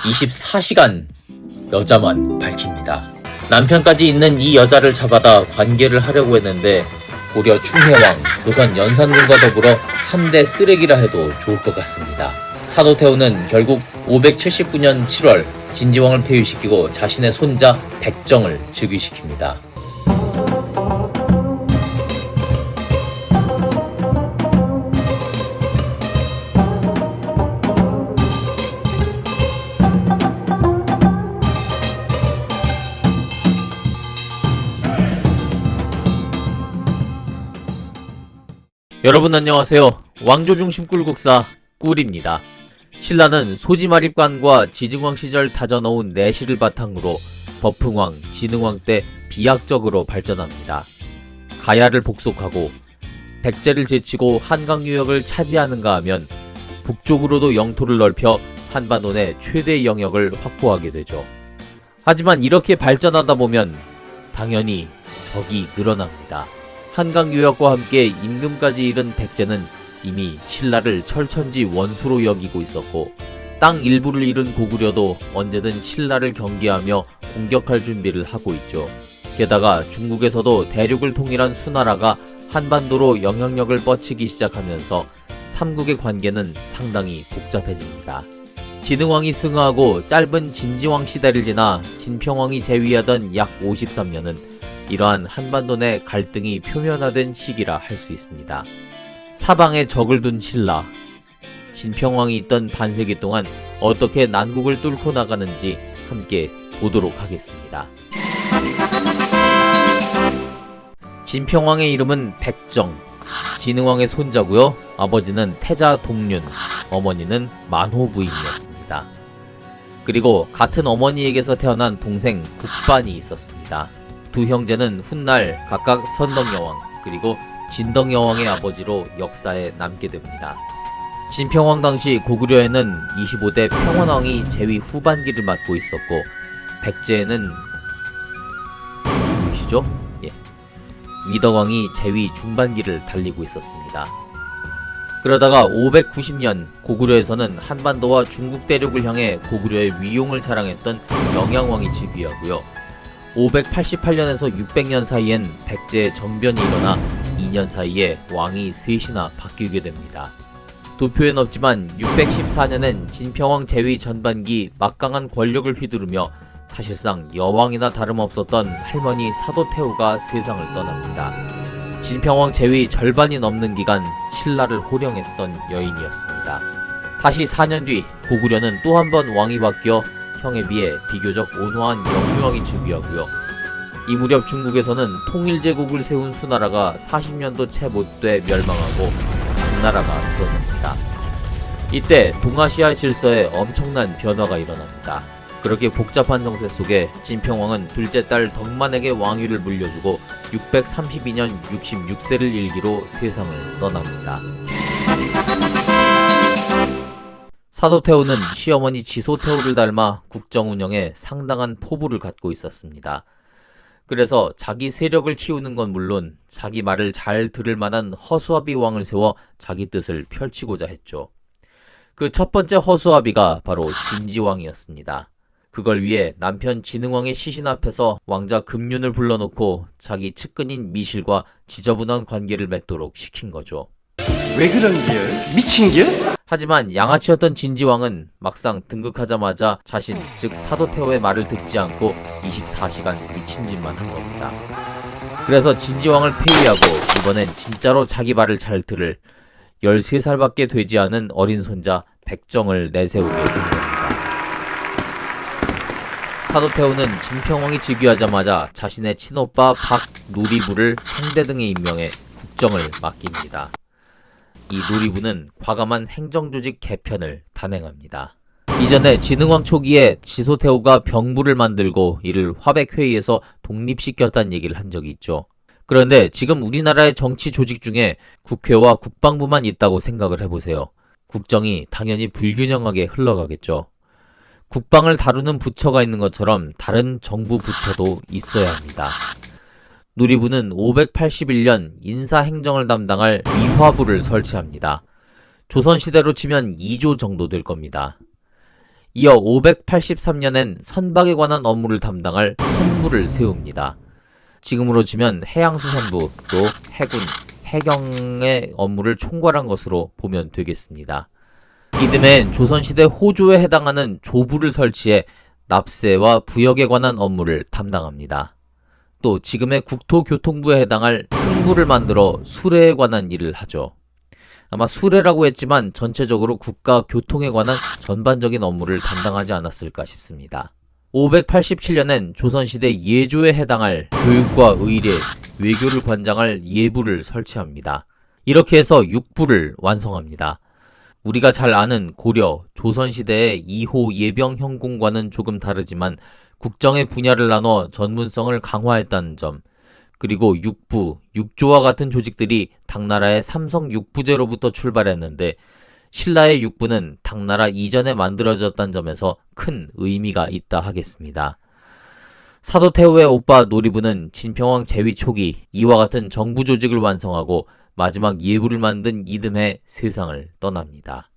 24시간 여자만 밝힙니다. 남편까지 있는 이 여자를 잡아다 관계를 하려고 했는데 고려 충혜왕, 조선 연산군과 더불어 3대 쓰레기라 해도 좋을 것 같습니다. 사도태우는 결국 579년 7월 진지왕을 폐위시키고 자신의 손자 백정을 즉위시킵니다. 여러분 안녕하세요. 왕조중심 꿀국사 꿀입니다. 신라는 소지마립관과 지증왕 시절 다져놓은 내실을 바탕으로 법흥왕, 진흥왕 때 비약적으로 발전합니다. 가야를 복속하고 백제를 제치고 한강 유역을 차지하는가 하면 북쪽으로도 영토를 넓혀 한반도 내 최대 영역을 확보하게 되죠. 하지만 이렇게 발전하다 보면 당연히 적이 늘어납니다. 한강 유역과 함께 임금까지 이른 백제는 이미 신라를 철천지 원수로 여기고 있었고 땅 일부를 잃은 고구려도 언제든 신라를 경계하며 공격할 준비를 하고 있죠. 게다가 중국에서도 대륙을 통일한 수나라가 한반도로 영향력을 뻗치기 시작하면서 삼국의 관계는 상당히 복잡해집니다. 진흥왕이 승하하고 짧은 진지왕 시대를 지나 진평왕이 재위하던 약 53년은 이러한 한반도 내 갈등이 표면화된 시기라 할 수 있습니다. 사방에 적을 둔 신라, 진평왕이 있던 반세기 동안 어떻게 난국을 뚫고 나가는지 함께 보도록 하겠습니다. 진평왕의 이름은 백정, 진흥왕의 손자고요. 아버지는 태자 동륜, 어머니는 만호부인이었습니다. 그리고 같은 어머니에게서 태어난 동생 국반이 있었습니다. 두 형제는 훗날 각각 선덕여왕 그리고 진덕여왕의 아버지로 역사에 남게 됩니다. 진평왕 당시 고구려에는 25대 평원왕이 재위 후반기를 맡고 있었고 백제에는 누구시죠? 위덕왕이 재위 중반기를 달리고 있었습니다. 그러다가 590년 고구려에서는 한반도와 중국 대륙을 향해 고구려의 위용을 자랑했던 영양왕이 즉위하고요. 588년에서 600년 사이엔 백제의 전변이 일어나 2년 사이에 왕이 셋이나 바뀌게 됩니다. 도표엔 없지만 614년엔 진평왕 재위 전반기 막강한 권력을 휘두르며 사실상 여왕이나 다름없었던 할머니 사도태우가 세상을 떠납니다. 진평왕 재위 절반이 넘는 기간 신라를 호령했던 여인이었습니다. 다시 4년 뒤 고구려는 또 한 번 왕이 바뀌어 형에 비해 비교적 온화한 영유왕이 즉위하고요. 이 무렵 중국에서는 통일제국을 세운 수나라가 40년도 채 못돼 멸망하고 당나라가 들어섭니다. 이때 동아시아 질서에 엄청난 변화가 일어납니다. 그렇게 복잡한 정세 속에 진평왕은 둘째 딸 덕만에게 왕위를 물려주고 632년 66세를 일기로 세상을 떠납니다. 사도태우는 시어머니 지소태우를 닮아 국정 운영에 상당한 포부를 갖고 있었습니다. 그래서 자기 세력을 키우는 건 물론 자기 말을 잘 들을 만한 허수아비 왕을 세워 자기 뜻을 펼치고자 했죠. 그 첫 번째 허수아비가 바로 진지왕이었습니다. 그걸 위해 남편 진흥왕의 시신 앞에서 왕자 금륜을 불러놓고 자기 측근인 미실과 지저분한 관계를 맺도록 시킨 거죠. 왜 그런겨? 미친겨? 하지만 양아치였던 진지왕은 막상 등극하자마자 자신 즉 사도태우의 말을 듣지 않고 24시간 미친 짓만 한 겁니다. 그래서 진지왕을 폐위하고 이번엔 진짜로 자기 말을 잘 들을 13살밖에 되지 않은 어린 손자 백정을 내세우게 된 겁니다. 사도태우는 진평왕이 즉위하자마자 자신의 친오빠 박누리부를 상대등에 임명해 국정을 맡깁니다. 이 누리부는 과감한 행정조직 개편을 단행합니다. 이전에 진흥왕 초기에 지소태우가 병부를 만들고 이를 화백회의에서 독립시켰다는 얘기를 한 적이 있죠. 그런데 지금 우리나라의 정치 조직 중에 국회와 국방부만 있다고 생각을 해보세요. 국정이 당연히 불균형하게 흘러가겠죠. 국방을 다루는 부처가 있는 것처럼 다른 정부 부처도 있어야 합니다. 누리부는 581년 인사행정을 담당할 위화부를 설치합니다. 조선시대로 치면 2조 정도 될 겁니다. 이어 583년엔 선박에 관한 업무를 담당할 선부를 세웁니다. 지금으로 치면 해양수산부 또 해군, 해경의 업무를 총괄한 것으로 보면 되겠습니다. 이듬해 조선시대 호조에 해당하는 조부를 설치해 납세와 부역에 관한 업무를 담당합니다. 또 지금의 국토교통부에 해당할 승부를 만들어 수레에 관한 일을 하죠. 아마 수레라고 했지만 전체적으로 국가 교통에 관한 전반적인 업무를 담당하지 않았을까 싶습니다. 587년엔 조선시대 예조에 해당할 교육과 의례, 외교를 관장할 예부를 설치합니다. 이렇게 해서 6부를 완성합니다. 우리가 잘 아는 고려, 조선시대의 2호 예병형공과는 조금 다르지만 국정의 분야를 나눠 전문성을 강화했다는 점, 그리고 6부, 6조와 같은 조직들이 당나라의 삼성 6부제로부터 출발했는데 신라의 6부는 당나라 이전에 만들어졌다는 점에서 큰 의미가 있다 하겠습니다. 사도태후의 오빠 노리부는 진평왕 재위 초기 이와 같은 정부 조직을 완성하고 마지막 예부를 만든 이듬해 세상을 떠납니다.